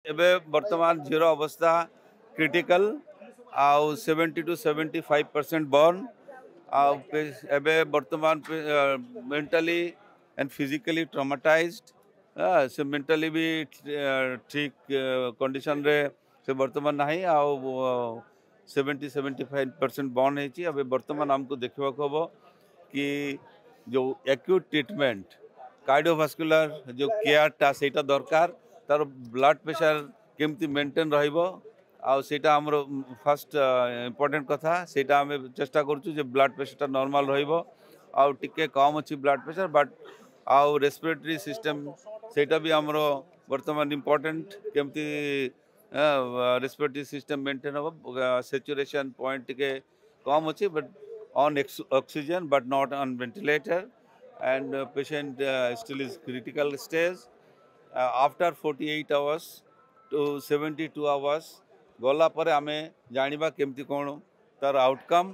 एबे वर्तमान जीरो अवस्था क्रिटिकल आउ 70 to 75% बर्न आउ एबे वर्तमान मेंटली एंड फिजिकली ट्रॉमाटाइज्ड से मेंटली भी ठीक कंडीशन रे से वर्तमान नहीं आउ 70-75% बर्न है। अबे वर्तमान हमको देखा हम कि जो एक्यूट ट्रीटमेंट कार्डियोवास्कुलर जो केयरटा सेटा दरकार तार ब्लड प्रेशर केमती मेंटेन रहिबो आउ सेटा हमर फर्स्ट इम्पोर्टेंट कथा सेटा हमें चेष्टा करछु जे ब्लड प्रेशर नॉर्मल रहिबो आउ टिके कम अछि ब्लड प्रेशर बट आउ रेस्पिरेटरी सिस्टम सेटा भी हमर वर्तमान इम्पोर्टेंट केमती रेस्पिरेटरी सिस्टम मेंटेन हो सैचुरेशन पॉइंट टिके कम अछि but on oxygen but not on ventilator and patient still is critical stage after 48 hours to 72 hours गला पर आमे जानिबा केमती कोन तार आउटकम।